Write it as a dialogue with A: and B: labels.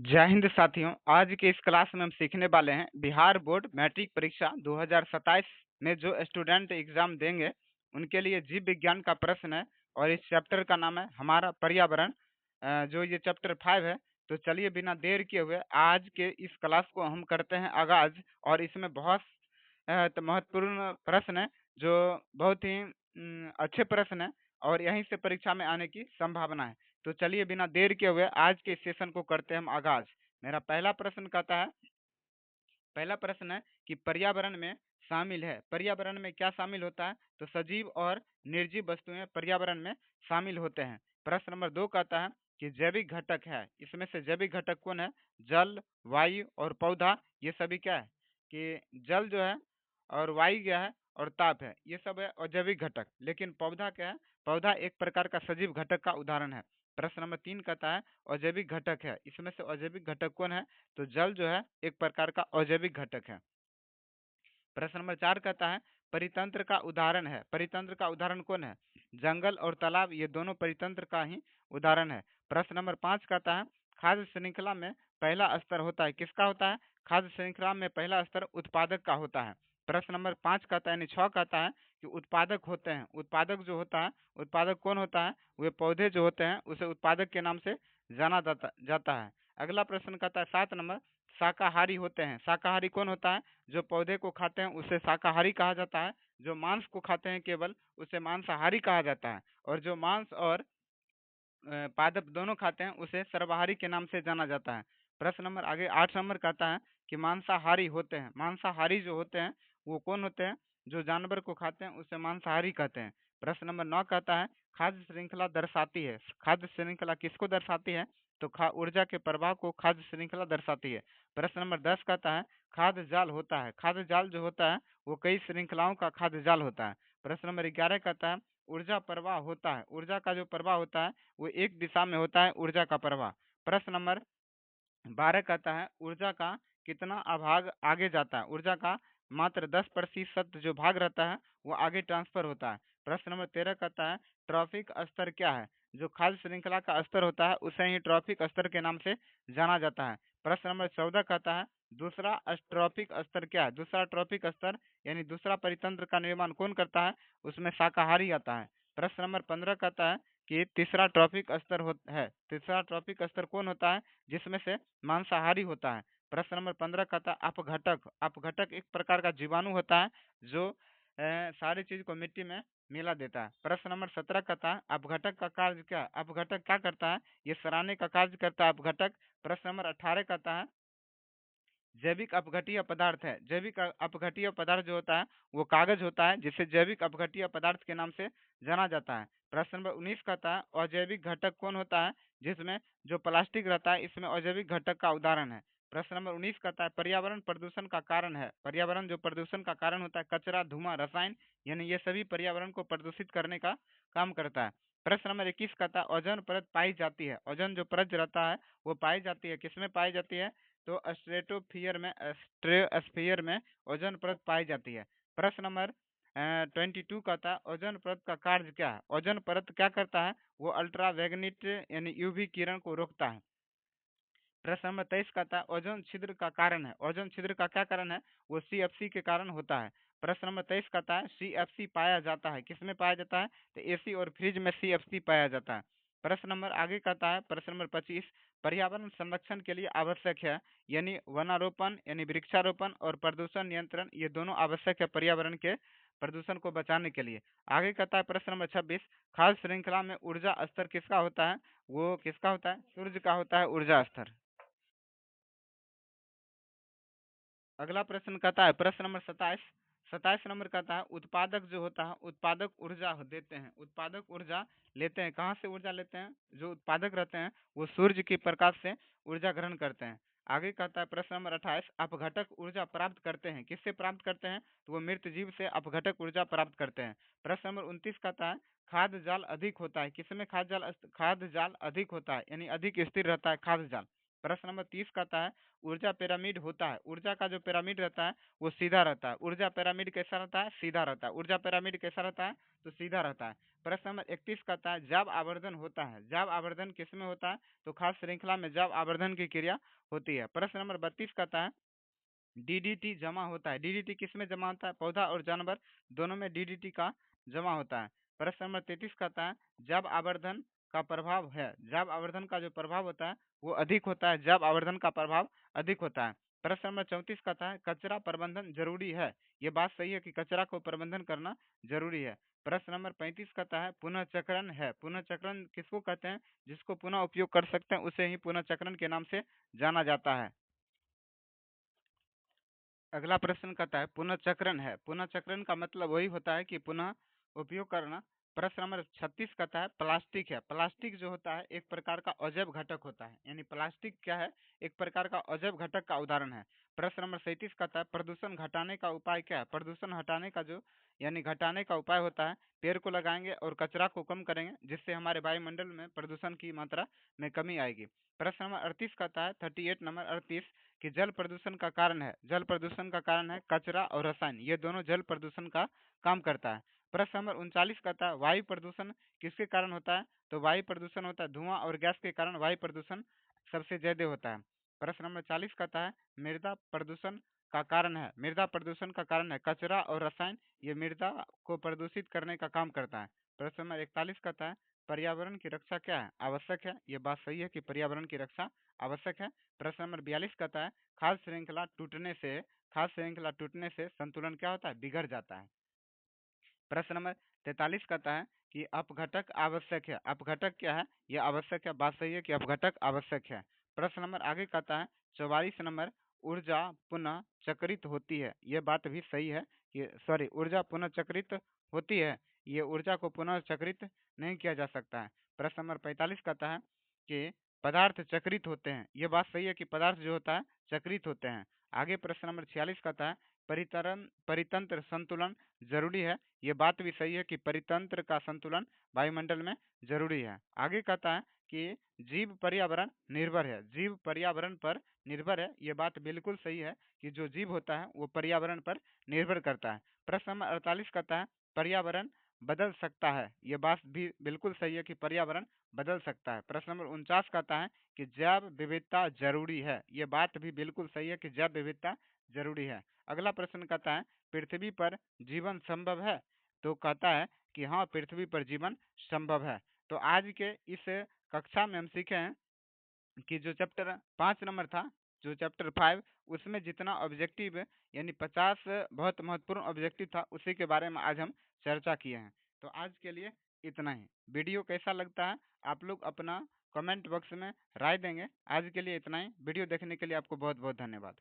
A: जय हिंद साथियों। आज के इस क्लास में हम सीखने वाले हैं बिहार बोर्ड मैट्रिक परीक्षा 2027 में जो स्टूडेंट एग्जाम देंगे उनके लिए जीव विज्ञान का प्रश्न है। और इस चैप्टर का नाम है हमारा पर्यावरण। जो ये चैप्टर 5 है। तो चलिए बिना देर किए हुए आज के इस क्लास को हम करते हैं आगाज। और इसमें बहुत महत्वपूर्ण प्रश्न है जो बहुत ही अच्छे प्रश्न है और यहीं से परीक्षा में आने की संभावना है। तो चलिए बिना देर किए हुए आज के सेशन को करते हैं हम आगाज। मेरा पहला प्रश्न कहता है, पहला प्रश्न है कि पर्यावरण में शामिल है। पर्यावरण में क्या शामिल होता है? तो सजीव और निर्जीव वस्तुएं पर्यावरण में शामिल होते हैं। प्रश्न नंबर 2 कहता है कि जैविक घटक है, इसमें से जैविक घटक कौन है? जल, वायु और पौधा। ये सभी क्या है कि जल जो है और वायु क्या है और ताप है, ये सब है अजैविक घटक। लेकिन पौधा क्या है? पौधा एक प्रकार का सजीव घटक का उदाहरण है। प्रश्न नंबर 3 कहता है अजैविक घटक है, इसमें से अजैविक घटक कौन है? तो जल जो है एक प्रकार का अजैविक घटक है। प्रश्न नंबर 4 कहता है परितंत्र का उदाहरण है। परितंत्र का उदाहरण कौन है? जंगल और तालाब, ये दोनों परितंत्र का ही उदाहरण है। प्रश्न नंबर 5 कहता है खाद्य श्रृंखला में पहला स्तर होता है, किसका होता है? खाद्य श्रृंखला में पहला स्तर उत्पादक का होता है। प्रश्न नंबर 5 कहता है यानी 6 कहता है कि उत्पादक होते हैं। उत्पादक जो होता है, उत्पादक कौन होता है? वे पौधे जो होते हैं उसे उत्पादक के नाम से जाना जाता है। अगला प्रश्न कहता है 7 नंबर शाकाहारी होते हैं। शाकाहारी कौन होता है? जो पौधे को खाते हैं उसे शाकाहारी कहा जाता है। जो मांस को खाते हैं केवल उसे मांसाहारी कहा जाता है। और जो मांस और पादप दोनों खाते हैं उसे सर्वाहारी के नाम से जाना जाता है। प्रश्न नंबर आगे 8 नंबर कहता है कि मांसाहारी होते हैं। मांसाहारी जो होते हैं वो कौन होते हैं? जो जानवर को खाते हैं उसे मांसाहारी कहते हैं। प्रश्न नंबर 9 कहता है खाद्य श्रृंखला दर्शाती है। खाद्य श्रृंखला किसको दर्शाती है? तो ऊर्जा के प्रभाव को खाद्य श्रृंखला दर्शाती है। प्रश्न नंबर 10 कहता है खाद्य जाल होता है। खाद्य जाल जो होता है वो कई श्रृंखलाओं का खाद्य जाल होता है। प्रश्न नंबर 11 कहता है ऊर्जा प्रवाह होता है। ऊर्जा का जो प्रवाह होता है वो एक दिशा में होता है, ऊर्जा का प्रवाह। प्रश्न नंबर 12 कहता है ऊर्जा का कितना भाग आगे जाता है? ऊर्जा का मात्र 10% जो भाग रहता है वो आगे ट्रांसफर होता है। प्रश्न नंबर 13 कहता है ट्रॉफिक स्तर क्या है? जो खाद्य श्रृंखला का स्तर होता है उसे ही ट्रॉफिक स्तर के नाम से जाना जाता है। प्रश्न नंबर 14 कहता है दूसरा ट्रॉफिक स्तर क्या है? दूसरा ट्रॉफिक स्तर यानी दूसरा परितंत्र का निर्माण कौन करता है? उसमें शाकाहारी आता है। प्रश्न नंबर 15 कहता है कि तीसरा ट्रॉफिक स्तर है। तीसरा ट्रॉफिक स्तर कौन होता है? जिसमें से मांसाहारी होता है। प्रश्न नंबर 15 कहता है अपघटक। अपघटक एक प्रकार का जीवाणु होता है जो सारी चीज को मिट्टी में मिला देता है। प्रश्न नंबर 17 कहता है अपघटक का कार्य क्या है? अपघटक क्या करता है? ये सराहने का कार्य करता है अपघटक। प्रश्न नंबर 18 कहता है जैविक अपघटीय पदार्थ है। जैविक अपघटीय पदार्थ जो होता है वो कागज होता है जिसे जैविक अपघटीय पदार्थ के नाम से जाना जाता है। प्रश्न नंबर 19 कहता है अजैविक घटक कौन होता है? जिसमें जो प्लास्टिक रहता है इसमें अजैविक घटक का उदाहरण है। प्रश्न नंबर 19 कहता है पर्यावरण प्रदूषण का कारण है। पर्यावरण जो प्रदूषण का कारण होता है कचरा, धुआं, रसायन, यानी ये सभी पर्यावरण को प्रदूषित करने का काम करता है। प्रश्न नंबर 21 कहता है ओजोन परत पाई जाती है। ओजोन जो परत रहता है वो पाई जाती है, किसमें पाई जाती है? तो स्ट्रेटोस्फियर में ओजोन परत पाई जाती है। प्रश्न नंबर 22 कहता है ओजोन परत का कार्य क्या है? ओजोन परत क्या करता है? वो अल्ट्रावायलेट यानी यूवी किरण को रोकता है। प्रश्न नंबर 23 कहता है ओजोन छिद्र का कारण है। ओजोन छिद्र का क्या कारण है? वो सीएफसी के कारण होता है। प्रश्न नंबर 23 कहता है सीएफसी पाया जाता है, किसमें पाया जाता है? तो एसी और फ्रिज में सीएफसी पाया जाता है। प्रश्न नंबर आगे कहता है प्रश्न नंबर 25 पर्यावरण संरक्षण के लिए आवश्यक है, यानी वनारोपण यानी वृक्षारोपण और प्रदूषण नियंत्रण, ये दोनों आवश्यक है पर्यावरण के प्रदूषण को बचाने के लिए। आगे कहता है प्रश्न नंबर 26 खाद्य श्रृंखला में ऊर्जा स्तर किसका होता है? वो किसका होता है? सूर्य का होता है ऊर्जा स्तर। अगला प्रश्न कहता है प्रश्न नंबर 27। 27 नंबर कहता है उत्पादक जो होता है उत्पादक ऊर्जा देते हैं। उत्पादक ऊर्जा लेते हैं, कहाँ से ऊर्जा लेते हैं? जो उत्पादक रहते हैं वो सूर्य की प्रकाश से ऊर्जा ग्रहण करते हैं। आगे कहता है प्रश्न नंबर 28 अपघटक ऊर्जा प्राप्त करते हैं, किससे प्राप्त करते हैं? तो वो मृत जीव से अपघटक ऊर्जा प्राप्त करते हैं। प्रश्न नंबर 29 कहता है खाद्य जाल अधिक होता है, किसमें खाद्य जाल अधिक होता है यानी अधिक स्थिर रहता है खाद्य जाल। प्रश्न नंबर 30 कहता है ऊर्जा पिरामिड होता है। ऊर्जा का जो पिरामिड रहता है वो सीधा रहता है। ऊर्जा पिरामिड कैसा रहता है? सीधा रहता है। ऊर्जा पिरामिड कैसा रहता है? तो सीधा रहता है। प्रश्न नंबर 31 कहता है जब आवर्धन होता है, जब आवर्धन किस में होता है, तो खास श्रृंखला में जब आवर्धन की क्रिया होती है। प्रश्न नंबर 32 कहता है डीडीटी जमा होता है, डीडीटी किस में जमा होता है, पौधा और जानवर दोनों में डीडीटी का जमा होता है। प्रश्न नंबर 33 कहता है जब आवर्धन का प्रभाव है, जब आवर्धन का जो प्रभाव होता है वो अधिक होता है, जब आवर्धन का प्रभाव अधिक होता है। प्रश्न नंबर 34 कहता है कचरा प्रबंधन जरूरी है, ये बात सही है कि कचरा को प्रबंधन करना जरूरी है। प्रश्न नंबर 35 कहता है पुनः चक्रण है, पुनः चक्रण किसको कहते हैं, जिसको पुनः उपयोग कर सकते हैं उसे ही पुनः चक्रण के नाम से जाना जाता है। अगला प्रश्न कहता है पुनःचक्रण है, पुनःचक्रण का मतलब वही होता है कि पुनः उपयोग करना। प्रश्न नंबर 36 कहता है प्लास्टिक है, प्लास्टिक जो होता है एक प्रकार का अजैव घटक होता है, यानी प्लास्टिक क्या है, एक प्रकार का अजैव घटक का उदाहरण है। प्रश्न नंबर 37 कहता है प्रदूषण घटाने का उपाय क्या है, प्रदूषण हटाने का जो यानी घटाने का उपाय होता है पेड़ को लगाएंगे और कचरा को कम करेंगे, जिससे हमारे वायुमंडल में प्रदूषण की मात्रा में कमी आएगी। प्रश्न नंबर 38 कहता है 38 नंबर 38 कि जल प्रदूषण का कारण है, जल प्रदूषण का कारण है कचरा और रसायन, ये दोनों जल प्रदूषण का काम करता है। प्रश्न नंबर 39 कहता है वायु प्रदूषण किसके कारण होता है, तो वायु प्रदूषण होता है धुआं और गैस के कारण वायु प्रदूषण सबसे ज्यादा होता है। प्रश्न नंबर 40 कहता है मृदा प्रदूषण का कारण है, मृदा प्रदूषण का कारण है कचरा और रसायन, ये मृदा को प्रदूषित करने का काम करता है। प्रश्न नंबर 41 कहता है पर्यावरण की रक्षा क्या है, आवश्यक है, ये बात सही है कि पर्यावरण की रक्षा आवश्यक है। प्रश्न नंबर 42 कहता है खाद्य श्रृंखला टूटने से, खाद्य श्रृंखला टूटने से संतुलन क्या होता है, बिगड़ जाता है। प्रश्न नंबर 43 कहता है कि अपघटक आवश्यक है, अपघटक क्या है, यह आवश्यक है, बात सही है कि अपघटक आवश्यक है। प्रश्न नंबर आगे कहता है 44 नंबर ऊर्जा पुनः चक्रित होती है, यह बात भी सही है कि सॉरी ऊर्जा पुनः चक्रित होती है, ये ऊर्जा को पुनः चक्रित नहीं किया जा सकता है। प्रश्न नंबर 45 कहता है कि पदार्थ चक्रित होते हैं, यह बात सही है कि पदार्थ जो होता है चक्रित होते हैं। आगे प्रश्न नंबर 46 कहता है परितरण परितंत्र संतुलन जरूरी है, ये बात भी सही है कि परितंत्र का संतुलन वायुमंडल में जरूरी है। आगे कहता है कि जीव पर्यावरण निर्भर है, जीव पर्यावरण पर निर्भर है, ये बात बिल्कुल सही है कि जो जीव होता है वो पर्यावरण पर निर्भर करता है। प्रश्न नंबर 48 कहता है पर्यावरण बदल सकता है, ये बात भी बिल्कुल सही है कि पर्यावरण बदल सकता है। प्रश्न नंबर 49 कहता है कि जैव विविधता जरूरी है, ये बात भी बिल्कुल सही है कि जैव विविधता जरूरी है। अगला प्रश्न कहता है पृथ्वी पर जीवन संभव है, तो कहता है कि हाँ पृथ्वी पर जीवन संभव है। तो आज के इस कक्षा में हम सीखे हैं कि जो चैप्टर 5 नंबर था, जो चैप्टर 5 उसमें जितना ऑब्जेक्टिव यानी 50 बहुत महत्वपूर्ण ऑब्जेक्टिव था उसी के बारे में आज हम चर्चा किए हैं। तो आज के लिए इतना ही। वीडियो कैसा लगता है आप लोग अपना कमेंट बॉक्स में राय देंगे। आज के लिए इतना ही। वीडियो देखने के लिए आपको बहुत बहुत धन्यवाद।